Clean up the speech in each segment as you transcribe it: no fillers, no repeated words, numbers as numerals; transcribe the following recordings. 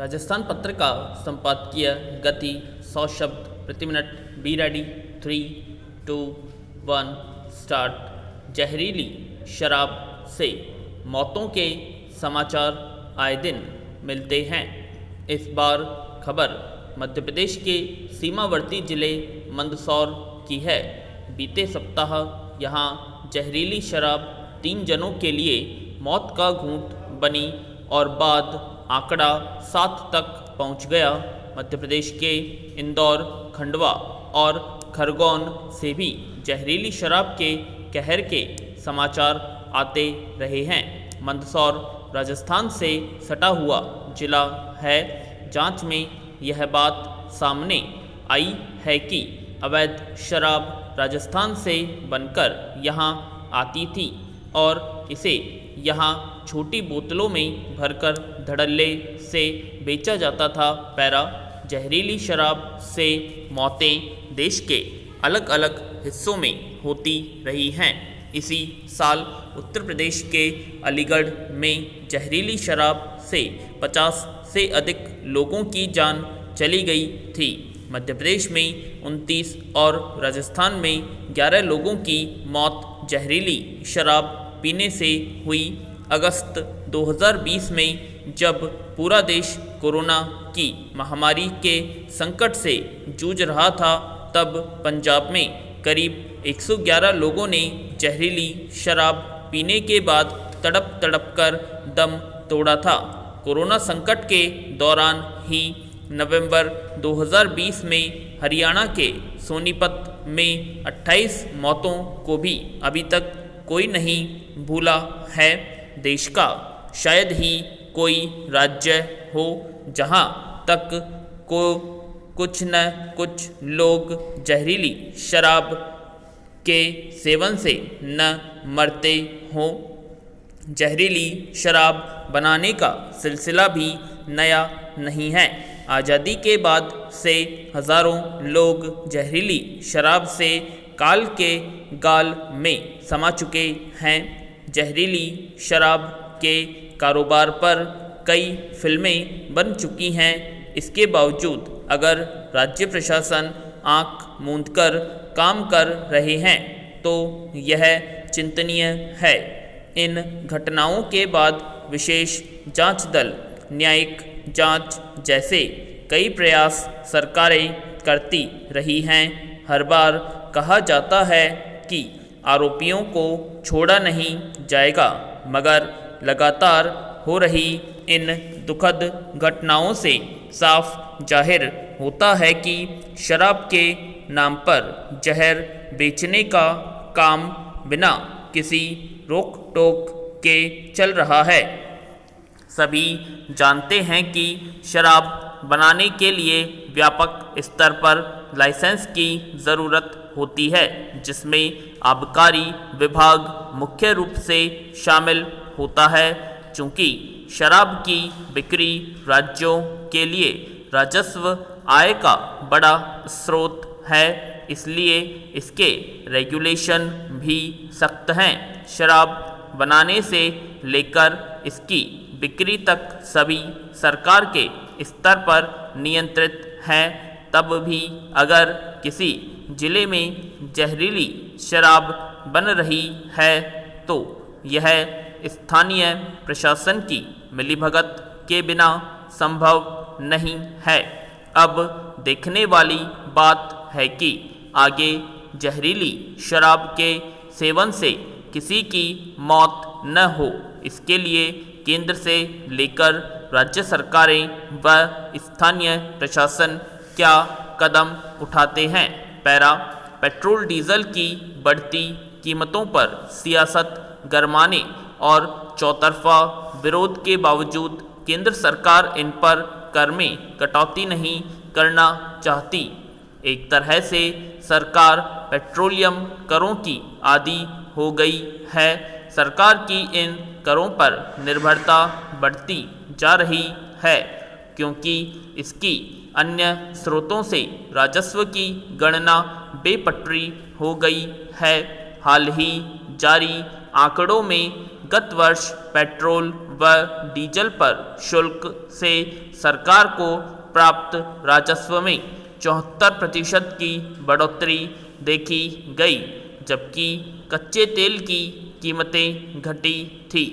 राजस्थान पत्र का संपादकीय गति 100 शब्द प्रति मिनट। Be ready. 3, 2, 1 स्टार्ट। जहरीली शराब से मौतों के समाचार आए दिन मिलते हैं। इस बार खबर मध्य प्रदेश के सीमावर्ती जिले मंदसौर की है। बीते सप्ताह यहां जहरीली शराब 3 जनों के लिए मौत का घूंट बनी और बाद आंकड़ा 7 तक पहुंच गया। मध्य प्रदेश के इंदौर, खंडवा और खरगोन से भी जहरीली शराब के कहर के समाचार आते रहे हैं। मंदसौर राजस्थान से सटा हुआ जिला है। जांच में यह बात सामने आई है कि अवैध शराब राजस्थान से बनकर यहां आती थी और इसे यहां छोटी बोतलों में भरकर धड़ल्ले से बेचा जाता था। पैरा जहरीली शराब से मौतें देश के अलग अलग हिस्सों में होती रही हैं। इसी साल उत्तर प्रदेश के अलीगढ़ में जहरीली शराब से 50 से अधिक लोगों की जान चली गई थी। मध्य प्रदेश में 29 और राजस्थान में 11 लोगों की मौत जहरीली शराब पीने से हुई। अगस्त 2020 में जब पूरा देश कोरोना की महामारी के संकट से जूझ रहा था, तब पंजाब में करीब 111 लोगों ने जहरीली शराब पीने के बाद तड़प तड़प कर दम तोड़ा था। कोरोना संकट के दौरान ही नवंबर 2020 में हरियाणा के सोनीपत में 28 मौतों को भी अभी तक कोई नहीं भूला है। देश का शायद ही कोई राज्य हो जहां तक को कुछ न कुछ लोग जहरीली शराब के सेवन से न मरते हों। जहरीली शराब बनाने का सिलसिला भी नया नहीं है। आज़ादी के बाद से हज़ारों लोग जहरीली शराब से काल के गाल में समा चुके हैं। जहरीली शराब के कारोबार पर कई फिल्में बन चुकी हैं। इसके बावजूद अगर राज्य प्रशासन आंख मूंदकर काम कर रहे हैं तो यह चिंतनीय है। इन घटनाओं के बाद विशेष जांच दल, न्यायिक जांच जैसे कई प्रयास सरकारें करती रही हैं। हर बार कहा जाता है कि आरोपियों को छोड़ा नहीं जाएगा, मगर लगातार हो रही इन दुखद घटनाओं से साफ जाहिर होता है कि शराब के नाम पर जहर बेचने का काम बिना किसी रोक टोक के चल रहा है। सभी जानते हैं कि शराब बनाने के लिए व्यापक स्तर पर लाइसेंस की ज़रूरत होती है, जिसमें आबकारी विभाग मुख्य रूप से शामिल होता है। चूँकि शराब की बिक्री राज्यों के लिए राजस्व आय का बड़ा स्रोत है, इसलिए इसके रेगुलेशन भी सख्त हैं। शराब बनाने से लेकर इसकी बिक्री तक सभी सरकार के स्तर पर नियंत्रित हैं। तब भी अगर किसी जिले में जहरीली शराब बन रही है तो यह स्थानीय प्रशासन की मिलीभगत के बिना संभव नहीं है। अब देखने वाली बात है कि आगे जहरीली शराब के सेवन से किसी की मौत न हो, इसके लिए केंद्र से लेकर राज्य सरकारें व स्थानीय प्रशासन क्या कदम उठाते हैं। पैरा पेट्रोल डीजल की बढ़ती कीमतों पर सियासत गरमाने और चौतरफा विरोध के बावजूद केंद्र सरकार इन पर कर में कटौती नहीं करना चाहती। एक तरह से सरकार पेट्रोलियम करों की आदी हो गई है। सरकार की इन करों पर निर्भरता बढ़ती जा रही है, क्योंकि इसकी अन्य स्रोतों से राजस्व की गणना बेपटरी हो गई है। हाल ही जारी आंकड़ों में गत वर्ष पेट्रोल व डीजल पर शुल्क से सरकार को प्राप्त राजस्व में 74% की बढ़ोतरी देखी गई, जबकि कच्चे तेल की कीमतें घटी थी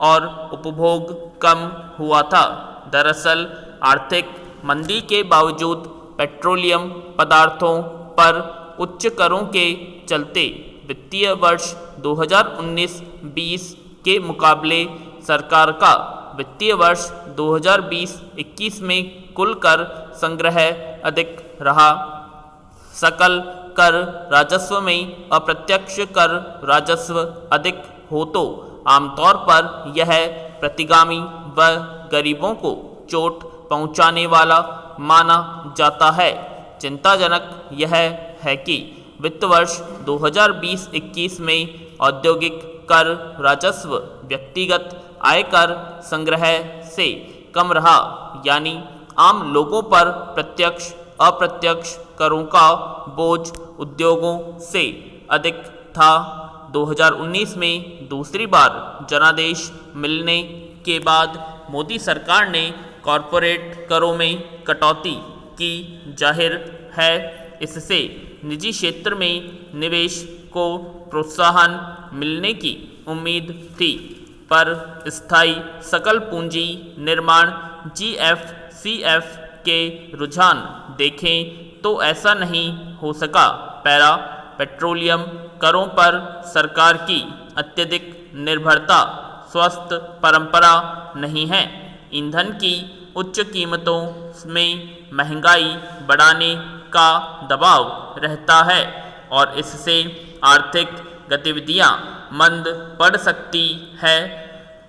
और उपभोग कम हुआ था। दरअसल आर्थिक मंदी के बावजूद पेट्रोलियम पदार्थों पर उच्च करों के चलते वित्तीय वर्ष 2019-20 के मुकाबले सरकार का वित्तीय वर्ष 2020-21 में कुल कर संग्रह अधिक रहा। सकल कर राजस्व में अप्रत्यक्ष कर राजस्व अधिक हो तो आमतौर पर यह प्रतिगामी व गरीबों को चोट पहुंचाने वाला माना जाता है। चिंताजनक यह है कि वित्त वर्ष 2020-21 में औद्योगिक कर राजस्व व्यक्तिगत आयकर संग्रह से कम रहा, यानी आम लोगों पर प्रत्यक्ष अप्रत्यक्ष करों का बोझ उद्योगों से अधिक था। 2019 में दूसरी बार जनादेश मिलने के बाद मोदी सरकार ने कॉरपोरेट करों में कटौती की जाहिर है। इससे निजी क्षेत्र में निवेश को प्रोत्साहन मिलने की उम्मीद थी, पर स्थायी सकल पूंजी निर्माण GFCF के रुझान देखें तो ऐसा नहीं हो सका। पैरा पेट्रोलियम करों पर सरकार की अत्यधिक निर्भरता स्वस्थ परंपरा नहीं है। ईंधन की उच्च कीमतों में महंगाई बढ़ाने का दबाव रहता है और इससे आर्थिक गतिविधियां मंद पड़ सकती है।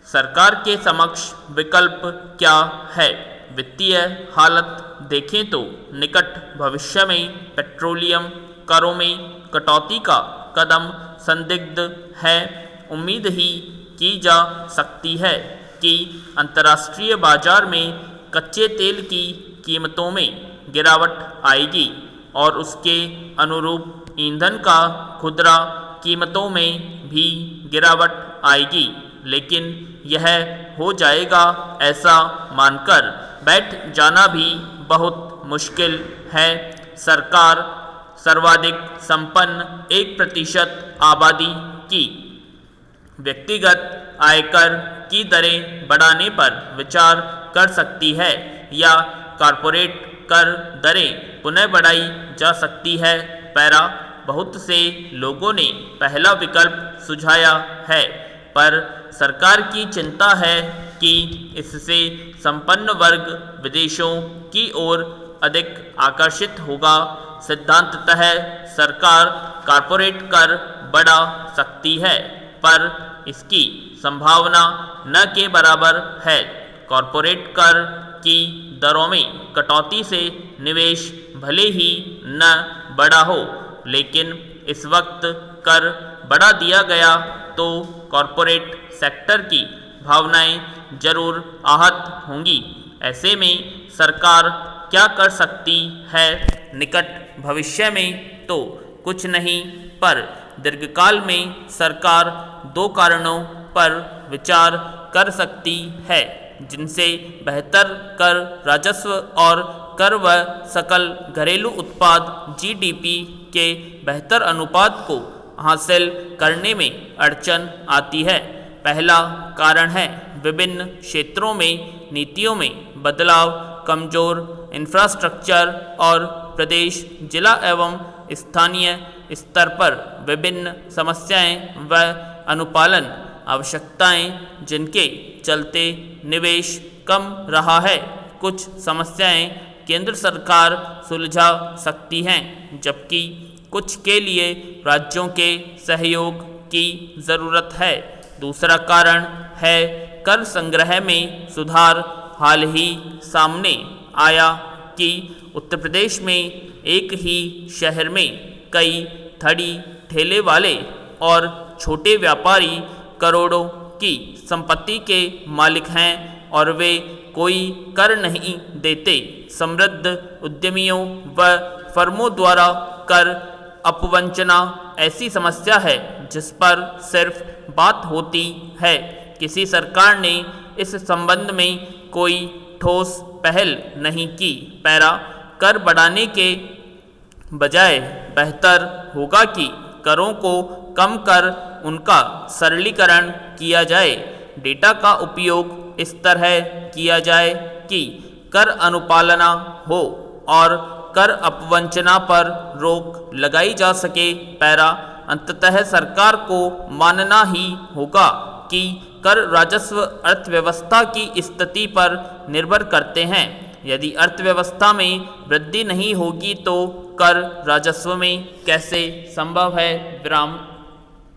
सरकार के समक्ष विकल्प क्या है? वित्तीय हालत देखें तो निकट भविष्य में पेट्रोलियम करों में कटौती का कदम संदिग्ध है। उम्मीद ही की जा सकती है कि अंतर्राष्ट्रीय बाजार में कच्चे तेल की कीमतों में गिरावट आएगी और उसके अनुरूप ईंधन का खुदरा कीमतों में भी गिरावट आएगी, लेकिन यह हो जाएगा ऐसा मानकर बैठ जाना भी बहुत मुश्किल है। सरकार सर्वाधिक संपन्न 1% आबादी की व्यक्तिगत आयकर की दरें बढ़ाने पर विचार कर सकती है या कॉरपोरेट कर दरें पुनः बढ़ाई जा सकती है। पैरा बहुत से लोगों ने पहला विकल्प सुझाया है, पर सरकार की चिंता है कि इससे संपन्न वर्ग विदेशों की ओर अधिक आकर्षित होगा। सिद्धांततः सरकार कॉरपोरेट कर बढ़ा सकती है, पर इसकी संभावना न के बराबर है। कॉरपोरेट कर की दरों में कटौती से निवेश भले ही न बढ़ा हो, लेकिन इस वक्त कर बढ़ा दिया गया तो कॉरपोरेट सेक्टर की भावनाएं जरूर आहत होंगी। ऐसे में सरकार क्या कर सकती है? निकट भविष्य में तो कुछ नहीं, पर दीर्घकाल में सरकार 2 कारणों पर विचार कर सकती है, जिनसे बेहतर कर राजस्व और कर व सकल घरेलू उत्पाद GDP के बेहतर अनुपात को हासिल करने में अड़चन आती है। पहला कारण है विभिन्न क्षेत्रों में नीतियों में बदलाव, कमजोर इंफ्रास्ट्रक्चर और प्रदेश, जिला एवं स्थानीय स्तर पर विभिन्न समस्याएं व अनुपालन आवश्यकताएं, जिनके चलते निवेश कम रहा है। कुछ समस्याएं केंद्र सरकार सुलझा सकती हैं, जबकि कुछ के लिए राज्यों के सहयोग की ज़रूरत है। दूसरा कारण है कर संग्रह में सुधार। हाल ही सामने आया कि उत्तर प्रदेश में एक ही शहर में कई थड़ी ठेले वाले और छोटे व्यापारी करोड़ों की संपत्ति के मालिक हैं और वे कोई कर नहीं देते। समृद्ध उद्यमियों व फर्मों द्वारा कर अपवंचना ऐसी समस्या है जिस पर सिर्फ बात होती है। किसी सरकार ने इस संबंध में कोई ठोस पहल नहीं की। पैरा कर बढ़ाने के बजाय बेहतर होगा कि करों को कम कर उनका सरलीकरण किया जाए। डेटा का उपयोग इस तरह किया जाए कि कर अनुपालना हो और कर अपवंचना पर रोक लगाई जा सके। पैरा अंततः सरकार को मानना ही होगा कि कर राजस्व अर्थव्यवस्था की स्थिति पर निर्भर करते हैं। यदि अर्थव्यवस्था में वृद्धि नहीं होगी तो कर राजस्व में कैसे संभव है। विराम।